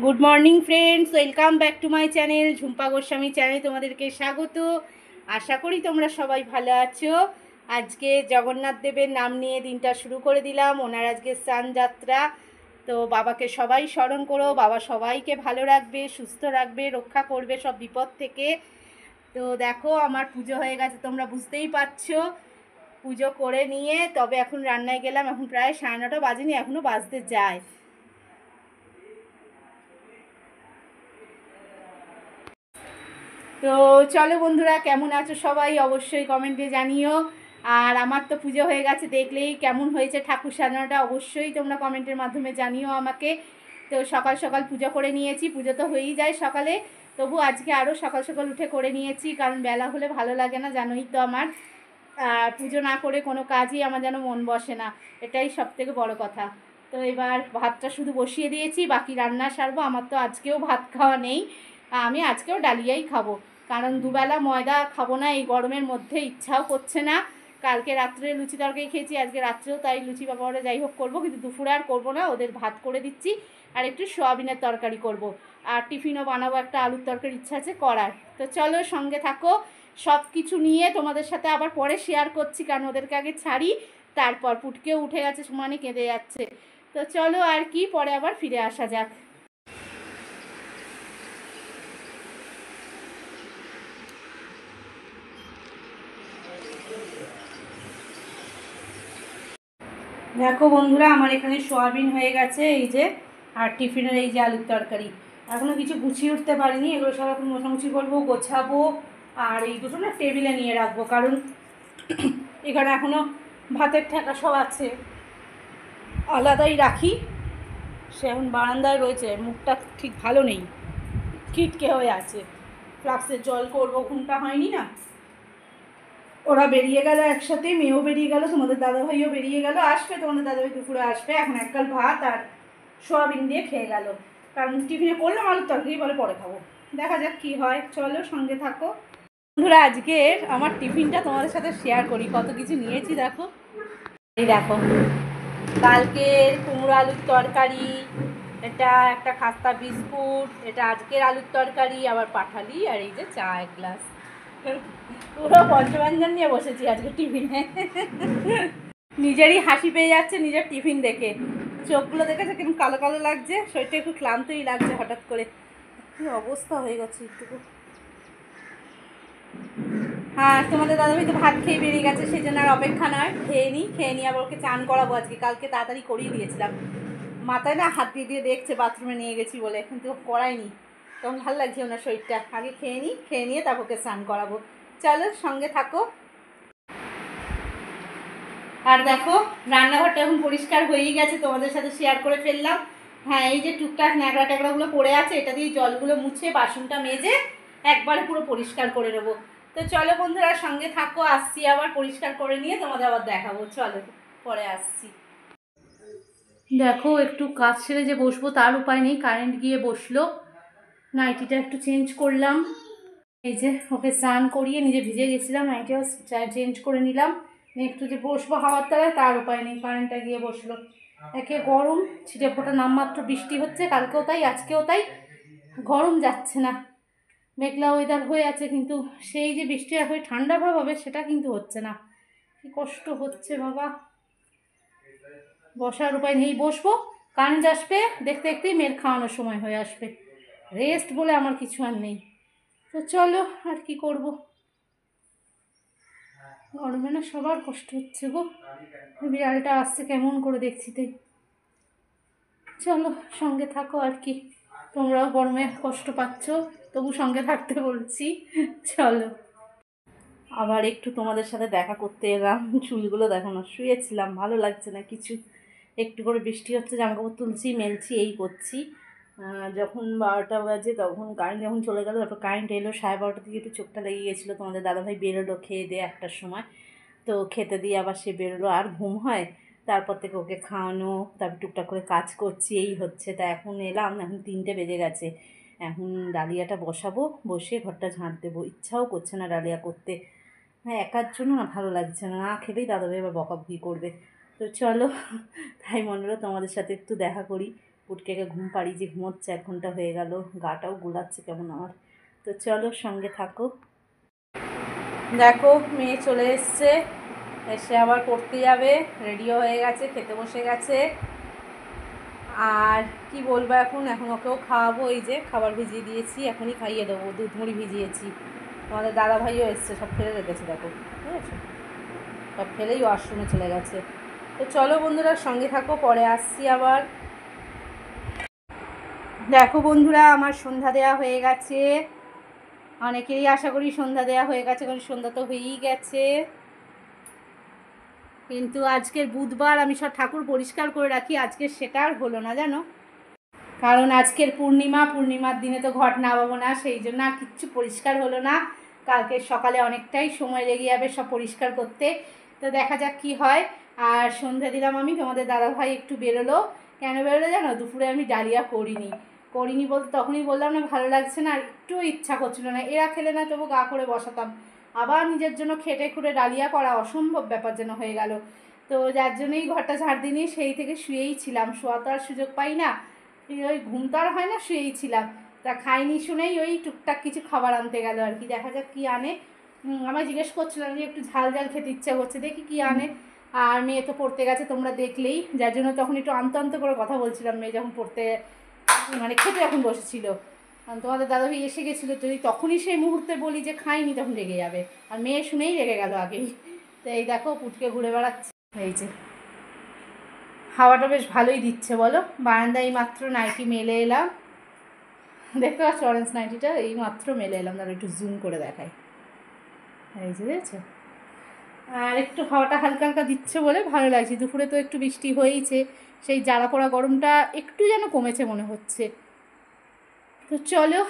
Good morning friends, welcome back to my channel Jhumpa Goswami চ্যানেলে তোমাদেরকে স্বাগত। আশা করি তোমরা সবাই ভালো আছো। আজকে জগন্নাথ দেবের নাম নিয়ে দিনটা শুরু করে দিলাম। ওনার আজকে স্নান যাত্রা, তো বাবাকে সবাই স্মরণ করো। বাবা সবাইকে ভালো রাখবে, সুস্থ রাখবে, রক্ষা করবে সব বিপদ থেকে। তো দেখো আমার পুজো হয়ে গেছে, তোমরা বুঝতেই পারছো। পুজো করে নিয়ে তবে এখন রান্নায় গেলাম। এখন প্রায় 9:30 বাজেনি, এখনও বাজতে যায়। তো চলো বন্ধুরা, কেমন আছো সবাই অবশ্যই কমেন্টে জানিও। আর আমার তো পুজো হয়ে গেছে, দেখলেই কেমন হয়েছে ঠাকুর সাজানোটা অবশ্যই তোমরা কমেন্টের মাধ্যমে জানিও আমাকে। তো সকাল সকাল পুজো করে নিয়েছি, পুজো তো হয়েই যায় সকালে, তবু আজকে আরও সকাল সকাল উঠে করে নিয়েছি, কারণ বেলা হলে ভালো লাগে না, জানোই তো আমার। পুজো না করে কোনো কাজই আমার যেন মন বসে না, এটাই সবথেকে বড় কথা। তো এবার ভাতটা শুধু বসিয়ে দিয়েছি, বাকি রান্না সারবো। আমার তো আজকেও ভাত খাওয়া নেই, আমি আজকেও ডালিয়াই খাবো, কারণ দুবেলা ময়দা খাবো না এই গরমের মধ্যে, ইচ্ছাও করছে না। কালকে রাত্রে লুচি তরকারি খেয়েছি, আজকে রাত্রেও তাই লুচি পাপড়ে যাই হোক করবো, কিন্তু দুপুরে আর করবো না, ওদের ভাত করে দিচ্ছি। আর একটু সোয়াবিনের তরকারি করব, আর টিফিনও বানাবো, একটা আলুর তরকারি ইচ্ছা আছে করার। তো চলো সঙ্গে থাকো, সব কিছু নিয়ে তোমাদের সাথে আবার পরে শেয়ার করছি, কারণ ওদেরকে আগে ছাড়ি, তারপর পুটকেও উঠে গেছে, সমানে কেঁদে যাচ্ছে। তো চলো আর কি, পরে আবার ফিরে আসা যাক। দেখো বন্ধুরা, আমার এখানে সোয়াবিন হয়ে গেছে এই যে, আর টিফিনের এই যে আলুর তরকারি। এখনও কিছু গুছিয়ে উঠতে পারিনি, এগুলো সব এখন মোছামুছি করবো, গোছাবো। আর এই দুটো না টেবিলে নিয়ে রাখবো, কারণ এখানে এখনও ভাতের ঠেকা সব আছে, আলাদাই রাখি। সে এখন বারান্দায় রয়েছে, মুখটা ঠিক ভালো নেই, খিটকে হয়ে আছে। ফ্লাক্সের জল করবো, ঘুমটা হয়নি না। ওরা বেরিয়ে গেল একসাথে, মেয়েও বেরিয়ে গেল, তোমাদের দাদাভাইও বেরিয়ে গেল, আসবে তোমাদের দাদাভাই দুপুরে আসবে। এখন একগাল ভাত আর সোয়াবিন দিয়ে খেয়ে গেল, কারণ টিফিনে করলাম আলুর তরকারি, বলে পরে খাবো। দেখা যাক কি হয়, চলো সঙ্গে থাকো বন্ধুরা। আজকে আমার টিফিনটা তোমাদের সাথে শেয়ার করি, কত কিছু নিয়েছি দেখো। এই দেখো, কালকের কুমড়ো আলুর তরকারি, এটা একটা খাস্তা বিস্কুট, এটা আজকের আলুর তরকারি, আবার পাঠালি, আর এই যে চা এক গ্লাস। পুরো পঞ্চব্যঞ্জন নিয়ে বসেছি আজকে টিফিনে। নিজেরই হাসি পেয়ে যাচ্ছে নিজের টিফিন দেখে, চোখগুলো দেখেছে কেমন কালো কালো লাগছে, শরীরটা একটু ক্লান্তই লাগছে হঠাৎ করে, কি অবস্থা হয়ে গেছে একটু। হ্যাঁ, তোমাদের দাদাভাই তো ভাত খেয়ে বেরিয়ে গেছে, সেই জন্য আর অপেক্ষা নয়, খেয়ে নিই আবার ওকে চান করাবো আজকে। কালকে তাড়াতাড়ি করিয়ে দিয়েছিলাম, মাথায় না হাত দিয়ে দিয়ে দেখছে বাথরুমে নিয়ে গেছি বলে, কিন্তু করাইনি, তখন ভালো লাগছে ওনার শরীরটা। আগে খেয়ে নিয়ে তারপর ওকে স্নান করাবো। চলো সঙ্গে থাকো। আর দেখো, রান্নাঘরটা এখন পরিষ্কার হয়েই গেছে, তোমাদের সাথে শেয়ার করে ফেললাম। হ্যাঁ, এই যে টুকটাক ন্যাকড়া ট্যাকড়াগুলো পড়ে আছে, এটা দিয়ে জলগুলো মুছে বাসনটা মেজে একবারে পুরো পরিষ্কার করে নেবো। তো চলো বন্ধুরা সঙ্গে থাকো, আসছি আবার পরিষ্কার করে নিয়ে তোমাদের আবার দেখাবো, চলো পরে আসছি। দেখো, একটু কাজ ছেড়ে যে বসবো তার উপায় নেই, কারেন্ট গিয়ে বসলো। নাইটিটা একটু চেঞ্জ করলাম, এই যে ওকে স্নান করিয়ে, নিজে ভিজে গেছিলাম, নাইটিও চেঞ্জ করে নিলাম। একটু যে বসবো হাওয়ার তলায়, তার উপায় নেই, কারেন্টটা গিয়ে বসলো। একে গরম, ছিটে ফোটা নামমাত্র বৃষ্টি হচ্ছে, কালকেও তাই আজকেও তাই, গরম যাচ্ছে না। মেঘলা ওয়েদার হয়ে আছে, কিন্তু সেই যে বৃষ্টি হয়ে ঠান্ডা ভাব হবে সেটা কিন্তু হচ্ছে না। কি কষ্ট হচ্ছে বাবা, বসার উপায় নেই, বসবো, কারেন্ট আসবে, দেখতে দেখতেই মেয়ের খাওয়ানোর সময় হয়ে আসবে, রেস্ট বলে আমার কিছু আর নেই। তো চলো আর কি করব, গরমে না সবার কষ্ট হচ্ছে গো। বিড়ালটা আসছে কেমন করে দেখছি তাই। চলো সঙ্গে থাকো আর কি, তোমরাও গরমে কষ্ট পাচ্ছ, তবু সঙ্গে থাকতে বলছি। চলো আবার একটু তোমাদের সাথে দেখা করতে এলাম। চুলগুলো দেখো না, শুয়েছিলাম, ভালো লাগছে না কিছু, একটু করে বৃষ্টি হচ্ছে, জামাকাপড় তুলছি, মেলছি, এই করছি। যখন 12টা বাজে, তখন কারেন্ট যখন চলে গেল, তারপর কারেন্ট এলো 12:30 দিকে, একটু চোখটা লেগে গেছিলো। তোমাদের দাদাভাই বেরোলো খেয়ে দিয়ে 1টার সময়, তো খেতে দিয়ে আবার সে বেরোলো, আর ঘুম হয়। তারপর থেকে ওকে খাওয়ানো, তারপর টুকটাক করে কাজ করছি, এই হচ্ছে। তা এখন এলাম, এখন 3টে বেজে গেছে, এখন ডালিয়াটা বসাবো, বসে ঘরটা ঝাঁট দেবো, ইচ্ছাও করছে না ডালিয়া করতে। হ্যাঁ, একার জন্য না ভালো লাগছে না, না খেলেই দাদাভাই এবার বকাবকি করবে। তো চলো, তাই মনে হলো তোমাদের সাথে একটু দেখা করি, পুটকেকে ঘুম পাড়ি যে ঘুমোচ্ছে, 1 ঘন্টা হয়ে গেল, গাটাও গোলাচ্ছে কেমন আমার। তো চলো সঙ্গে থাকো। দেখো মেয়ে চলে এসছে, এসে আবার পড়তে যাবে, রেডিও হয়ে গেছে, খেতে বসে গেছে। আর কি বলবো, এখন ওকেও খাওয়াবো। এই যে খাবার ভিজিয়ে দিয়েছি, এখনই খাইয়ে দেবো। দুধ মুড়ি ভিজিয়েছি। তোমাদের দাদা ভাইও এসছে, সব ফেলে রেখেছে দেখো, ঠিক আছে, সব ফেলেই ওয়াশরুমে চলে গেছে। তো চলো বন্ধুরা সঙ্গে থাকো, পরে আসছি আবার। দেখো বন্ধুরা, আমার সন্ধ্যা দেওয়া হয়ে গেছে। অনেকেরই আশা করি সন্ধ্যা দেওয়া হয়ে গেছে, কারণ সন্ধ্যা তো হয়েই গেছে। কিন্তু আজকের বুধবার আমি সব ঠাকুর পরিষ্কার করে রাখি, আজকে সেটা আর হলো না জানো। কারণ আজকের পূর্ণিমার দিনে তো ঘট নামাবো না, সেই জন্য আর কিচ্ছু পরিষ্কার হলো না। কালকে সকালে অনেকটাই সময় লেগে যাবে সব পরিষ্কার করতে। তো দেখা যাক কি হয়। আর সন্ধ্যা দিলাম আমি, তোমাদের দাদাভাই একটু বেরোলো। কেন বেরোলো জানো? দুপুরে আমি ডালিয়া করিনি বলতে তখনই বললাম না ভালো লাগছে না, আর একটু ইচ্ছা করছিল না। এরা খেলে না তবু গা করে বসাতাম, আবার নিজের জন্য খেটে খুঁড়ে ডালিয়া করা অসম্ভব ব্যাপার যেন হয়ে গেল। তো যার জন্যই ঘরটা ঝাড় দিইনি, সেই থেকে শুয়েই ছিলাম, শোয়া তো আর সুযোগ পাই না। ওই ঘুম তো আর হয় না, শুয়েই ছিলাম। তা খাইনি শুনেই ওই টুকটাক কিছু খাবার আনতে গেল আর কি, দেখা যাক কী আনে। আমায় জিজ্ঞেস করছিলাম যে একটু ঝাল খেতে ইচ্ছা করছে, দেখি কী আনে। আর মেয়ে তো পড়তে গেছে তোমরা দেখলেই, যার জন্য তখন একটু আমতা করে কথা বলছিলাম। মেয়ে যখন পড়তে মানে খেতে যখন বসেছিল, তোমাদের দাদাভাই এসে গেছিলো, যদি তখনই সেই মুহূর্তে বলি যে খাইনি, তখন রেগে যাবে। আর মেয়ে শুনেই রেগে গেল আগেই। তো এই দেখো পুটকে ঘুরে বেড়াচ্ছে। এই যে হাওয়াটা বেশ ভালোই দিচ্ছে বলো। বারান্দায় মাত্র নাইটি মেলে এলাম, দেখতে পাচ্ছ অরেঞ্জ নাইটিটা, এই মাত্র মেলে এলাম, তাহলে একটু জুম করে দেখাই। এই যে দেখছো, আর একটু হাওয়াটা হালকা হালকা দিচ্ছে বলে ভালো লাগছে। দুপুরে তো একটু বৃষ্টি হয়েইছে, সেই জ্বালা পোড়া গরমটা একটু যেন কমেছে মনে হচ্ছে। তো চলো,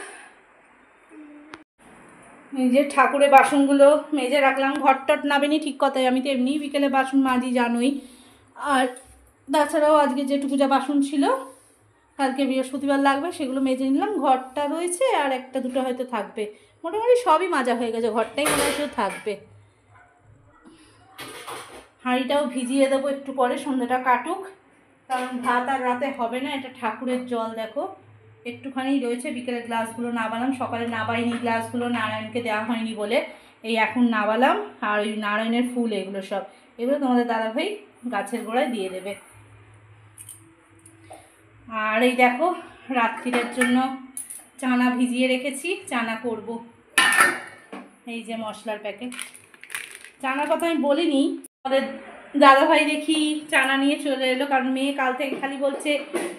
এই যে ঠাকুরের বাসনগুলো মেজে রাখলাম। ঘরটট নাবেনি ঠিক কথাই, আমি তো এমনিই বিকেলে বাসন মাজি জানোই। আর তাছাড়াও আজকে যেটুকু যা বাসন ছিল, কালকে বৃহস্পতিবার লাগবে, সেগুলো মেজে নিলাম। ঘরটা রয়েছে আর একটা দুটো হয়তো থাকবে, মোটামুটি সবই মাজা হয়ে গেছে, ঘরটাই মনে হয় শুধু থাকবে। হাঁড়িটাও ভিজিয়ে দেবো একটু পরে, সন্ধ্যাটা কাটুক, কারণ ভাত আর রাতে হবে না। এটা ঠাকুরের জল দেখো, একটুখানি রয়েছে, বিকেলে গ্লাসগুলো নাবালাম, সকালে নাবাইনি গ্লাসগুলো, নারায়ণকে দেওয়া হয়নি বলে এই এখন নাবালাম। আর ওই নারায়ণের ফুল এগুলো তোমাদের দাদাভাই গাছের গোড়ায় দিয়ে দেবে। আর এই দেখো রাত্রিরের জন্য চানা ভিজিয়ে রেখেছি, চানা করব। এই যে মশলার প্যাকেট, চানার কথা আমি বলিনি। আমাদের দাদাভাই দেখি চানা নিয়ে চলে এলো, কারণ মেয়ে কাল থেকে খালি বলছে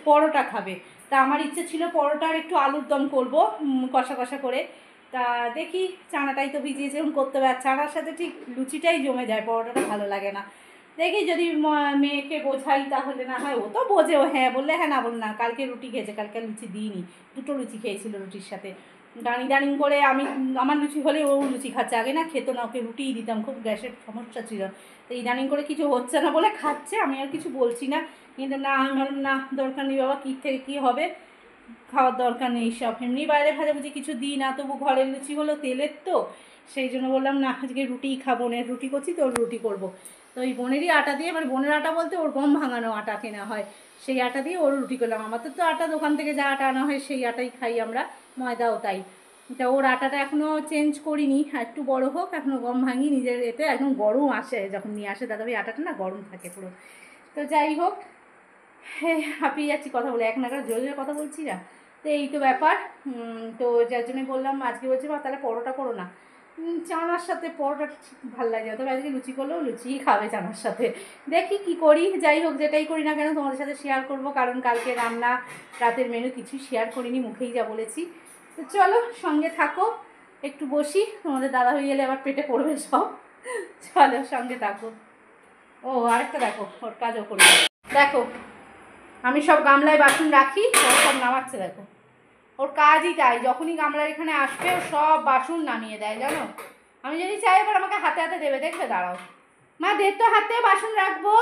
পরোটা খাবে। তা আমার ইচ্ছে ছিল পরোটার একটু আলুর দম করবো কষা কষা করে। তা দেখি চানাটাই তো ভিজিয়েছে, এখন করতে হবে। আর চানার সাথে ঠিক লুচিটাই জমে যায়, পরোটাটা ভালো লাগে না। দেখি যদি মেয়েকে বোঝাই তাহলে না হয়, ও তো বোঝে, ও হ্যাঁ বললে হ্যাঁ, না বললে না। কালকে রুটি খেয়েছে, কালকে লুচি দিইনি, 2টো লুচি খেয়েছিল রুটির সাথে। দাঁড়িয়ে করে আমার লুচি হলে ও লুচি খাচ্ছে, আগে না খেতো না, ওকে রুটিই দিতাম, খুব গ্যাসের সমস্যা ছিল। তো ইদানিং করে কিছু হচ্ছে না বলে খাচ্ছে, আমি আর কিছু বলছি না। কিন্তু না, আমি ভাবলাম না, দরকার নেই বাবা, কী থেকে কী হবে, খাওয়ার দরকার নেই সব। এমনি বাইরে ভাজাভুজি কিছু দিই না, তবু ঘরের লুচি হলো তেলের, তো সেই জন্য বললাম না আজকে রুটিই খাবো, বোনের রুটি করছি তো ওর রুটি করবো। তো ওই বোনেরই আটা দিয়ে, মানে বোনের আটা বলতে ওর গম ভাঙানো আটা কেনা হয়, সেই আটা দিয়ে ওর রুটি করলাম। আমাদের তো আটা দোকান থেকে যা আটা আনা হয় সেই আটাই খাই আমরা, ময়দাও তাই। তা ওর আটাটা এখনও চেঞ্জ করিনি, একটু বড় হোক, এখনও গম ভাঙি নিজের এতে, একদম গরম আসে যখন নিয়ে আসে দাদাভাই, আটাটা না গরম থাকে পুরো। তো যাই হোক, হ্যাঁ হাঁপিয়ে যাচ্ছি কথা বলে, এক নাগাদ জোরে জোরে কথা বলছি না। তো এই তো ব্যাপার। তো যার জন্যই বললাম, আজকে বলছি বা তাহলে পরোটা করো না, চানার সাথে পরোটা ভালো লাগে। তবে আজকে লুচি করলেও লুচিই খাবে চানার সাথে, দেখি কি করি। যাই হোক, যেটাই করি না কেন তোমাদের সাথে শেয়ার করব, কারণ কালকে রান্না রাতের মেনু কিছু শেয়ার করিনি, মুখেই যা বলেছি। তো চলো সঙ্গে থাকো, একটু বসি, তোমাদের দাদা হয়ে গেলে আবার পেটে পড়বে সব। চলো সঙ্গে থাকো। ও আরেকটা দেখো, ওর কাজও করবে। দেখো আমি সব গামলায় বাসন রাখি, ও সব নামাচ্ছে দেখো, ওর কাজই তাই। যখনই গামলার এখানে আসবে ও সব বাসন নামিয়ে দেয় জানো। আমি যদি চাই এবার আমাকে হাতে হাতে দেবে, দেখবে, দাঁড়াও মা, দে তো হাতে বাসন রাখবো,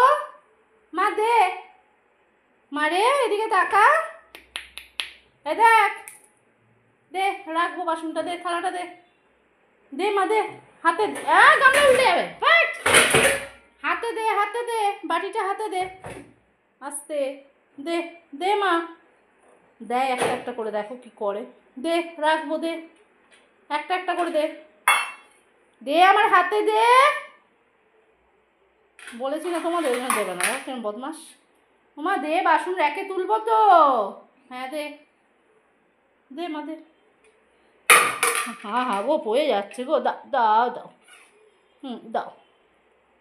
মা দে, মারে এদিকে তাকা, এ দেখ, দে রাখবো বাসনটা, দে থালাটা দে, দে মা দে, হাতে গামলা উল্টে যাবে, হাতে দে, হাতে দে, বাটিটা হাতে দে, আস্তে দে, দে মা, দেয় একটা একটা করে, দেখো কি করে। দে, রাখবো, দে একটা একটা করে, দে দে আমার হাতে দে। বলেছি না তোমাদের ওই জন্য দেবে না, কেমন বদমাস। মা দে, বাসন রেখে তুলবো তো। হ্যাঁ দে, দে মা দে। হ্যাঁ হ্যাঁ, ও পড়ে যাচ্ছে গো, দাও দাও দাও। দাও।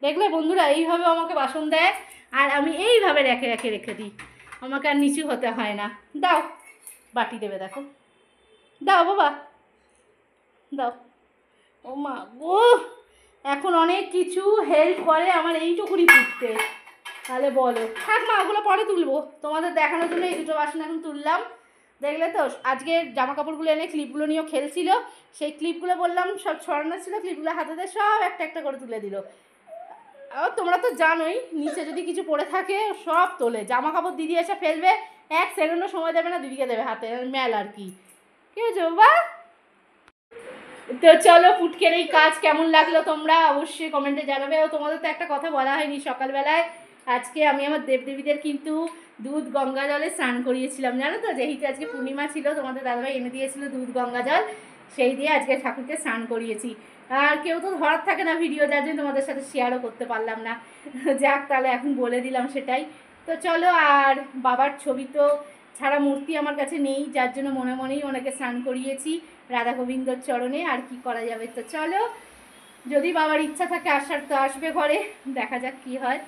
দেখলে বন্ধুরা, এইভাবে আমাকে বাসন দেয় আর আমি এইভাবে রেখে রেখে রেখে দিই, আমাকে আর নিচু হতে হয় না। দাও, বাটি দেবে দেখো, দাও বাবা দাও। ও মা গো, এখন অনেক কিছু হেল্প করে আমার এইটুকুনি ফুটতে। তাহলে বলো, থাক মা, ওগুলো পরে তুলবো, তোমাদের দেখানোর জন্য এই দুটো বাসন এখন তুললাম। দেখলে তো, আজকে জামা কাপড়গুলো এনে ক্লিপগুলো নিয়েও খেলছিল, সেই ক্লিপগুলো বললাম সব ছড়ানো ছিল, ক্লিপগুলো হাতে দিয়ে সব একটা একটা করে তুলে দিল। তোমরা তো জানোই, নিচে যদি কিছু পড়ে থাকে সব তোলে। জামা কাপড় দিদি এসে ফেলবে, 1 সেকেন্ডও সময় দেবে না, দিদিকে দেবে হাতে মেল। আর কি হয়েছে বাবা? তো চলো, ফুটকের এই কাজ কেমন লাগলো তোমরা অবশ্যই কমেন্টে জানাবে। ও তোমাদের তো একটা কথা বলা হয়নি, সকালবেলায় আজকে আমি আমার দেবদেবীদের কিন্তু দুধ গঙ্গা জলে স্নান করিয়েছিলাম, জানো তো। যেহেতু আজকে পূর্ণিমা ছিল, তোমাদের দাদাভাই এনে দিয়েছিল দুধ গঙ্গা জল, সেই দিয়ে আজকে ঠাকুরকে স্নান করিয়েছি। আর কেউ তো ধরার থাকে না ভিডিও, যার জন্য তোমাদের সাথে শেয়ারও করতে পারলাম না। যাক, তাহলে এখন বলে দিলাম সেটাই। তো চলো, আর বাবার ছবি তো ছাড়া মূর্তি আমার কাছে নেই, যার জন্য মনে মনেই ওনাকে স্নান করিয়েছি রাধা গোবিন্দর চরণে। আর কি করা যাবে। তো চলো, যদি বাবার ইচ্ছা থাকে আসার তো আসবে ঘরে, দেখা যাক কি হয়।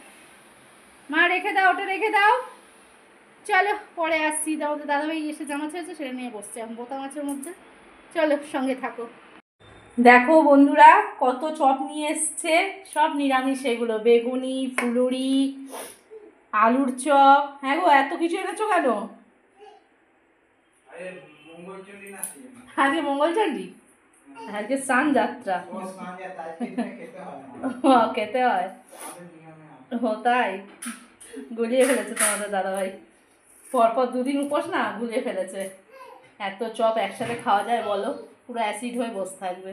মা রেখে দাও, ওটা রেখে দাও। চলো পরে আসছি, আমাদের দাদাভাই এসে জামা ছেড়েছে, সেটা নিয়ে বসছে এখন বোতা মাছের মধ্যে। চলো, সঙ্গে থাকো। দেখো বন্ধুরা, কত চপ নিয়ে এসছে, সব নিরামিষ এগুলো, বেগুনি, ফুলুরি, আলুর চপ। হ্যাঁ গো, এত কিছু এনেছো কেন? আজকে মঙ্গলচন্ডী, আজকে স্নান যাত্রা। খেতে হয়, ও তাই গুলিয়ে ফেলেছে তোমাদের দাদাভাই, পরপর 2 দিন উপোস না, গুলিয়ে ফেলেছে। এত চপ একসাথে খাওয়া যায় বলো? পুরো অ্যাসিড হয়ে বসে থাকবে।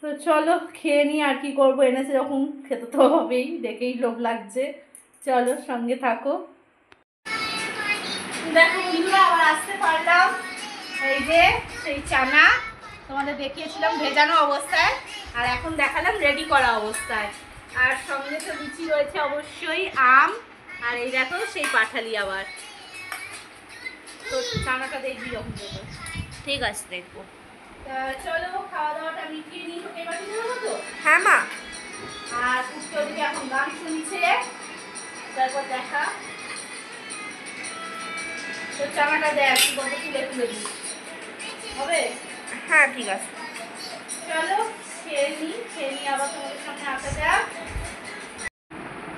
তো চলো খেয়ে নিই, আর কি করবো, এনেছে যখন খেতে তো হবেই, দেখেই লোভ লাগছে। চলো সঙ্গে থাকো। দেখো বন্ধুরা, আবার আসতে পারলাম। এই যে সেই চানা তোমাদের দেখিয়েছিলাম ভেজানো অবস্থায়, আর এখন দেখালাম রেডি করা অবস্থায়। আর সঙ্গে তো লুচি রয়েছে অবশ্যই, আম, আর এই দেখো সেই পাঠালি আবার। তো চানাটা দেখবি যখন দেবো। ঠিক আছে, দেখবো। চলো খাওয়া দাওয়াটা মিটিয়ে নিই, তোকে এবার দিতে হবে তো। হ্যাঁ মা। আর কুটকে ওদিকে এখন গান শুনছে, তারপর দেখা। তো চানাটা দেখ কি বলতে, তুলে তুলে দিই হবে। হ্যাঁ ঠিক আছে, চলো খেয়ে নিই, খেয়ে নিয়ে আবার তোমাদের সামনে আসা যাক।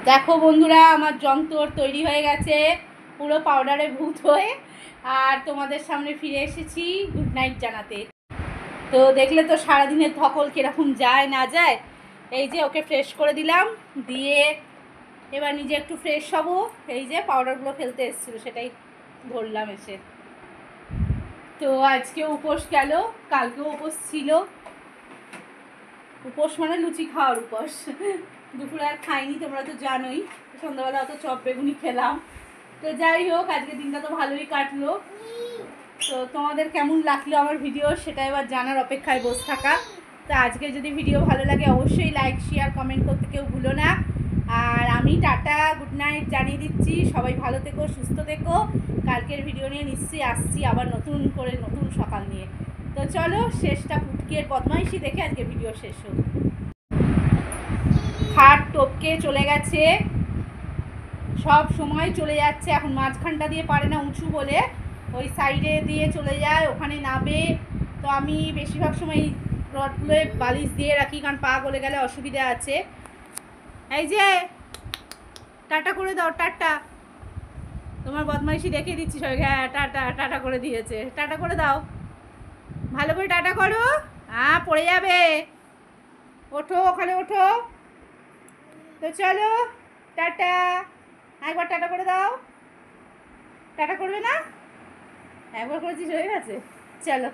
দেখো বন্ধুরা, আমার যন্তর তৈরি হয়ে গেছে পুরো পাউডারে ভূত হয়ে, আর তোমাদের সামনে ফিরে এসেছি গুড নাইট জানাতে। তো দেখলে তো সারাদিনের ধকল কীরকম যায় না যায়। এই যে ওকে ফ্রেশ করে দিলাম, দিয়ে এবার নিজে একটু ফ্রেশ হবো। এই যে পাউডারগুলো ফেলতে এসেছিলো, সেটাই ধরলাম এসে। তো আজকে উপোস গেল, কালকেও উপোস ছিল। উপোস মানে লুচি খাওয়ার উপোস। দুপুরে আর খাইনি, তোমরা তো জানোই। সন্ধ্যাবেলা অত চপ বেগুনি খেলাম। তো যাই হোক, আজকে দিনটা তো ভালোই কাটলো। তো তোমাদের কেমন লাগলো আমার ভিডিও, সেটা এবার জানার অপেক্ষায় বসে থাকা। তো আজকে যদি ভিডিও ভালো লাগে অবশ্যই লাইক শেয়ার কমেন্ট করতে কেউ ভুলো না। আর আমি টাটা গুড নাইট জানিয়ে দিচ্ছি, সবাই ভালো থেকো, সুস্থ থেকো। কালকের ভিডিও নিয়ে নিশ্চয়ই আসছি আবার নতুন করে, নতুন সকাল নিয়ে। তো চলো, শেষটা ফুটকের বদমাইশি দেখে আজকে ভিডিও শেষ হোক। খাট টপকে চলে গেছে, সব সময় চলে যাচ্ছে, এখন মাঝখানটা দিয়ে পারে না উঁচু বলে, ওই সাইডে দিয়ে চলে যায়, ওখানে নাবে। তো আমি বেশিরভাগ সময় রডগুলোয় বালিশ দিয়ে রাখি, কারণ পা গলে গেলে অসুবিধা আছে। এই যে টাটা করে দাও, টাটা। তোমার বদমাইশি দেখিয়ে দিচ্ছি সবাই। হ্যাঁ টাটা, টাটা করে দিয়েছে, টাটা করে দাও, ভালো করে টাটা করো। হ্যাঁ পড়ে যাবে, ওঠো ওখানে ওঠো। তো চলো টাটা, একবার টাটা করে দাও। টাটা করবে না? একবার করেছিস, হয়ে গেছে। চলো।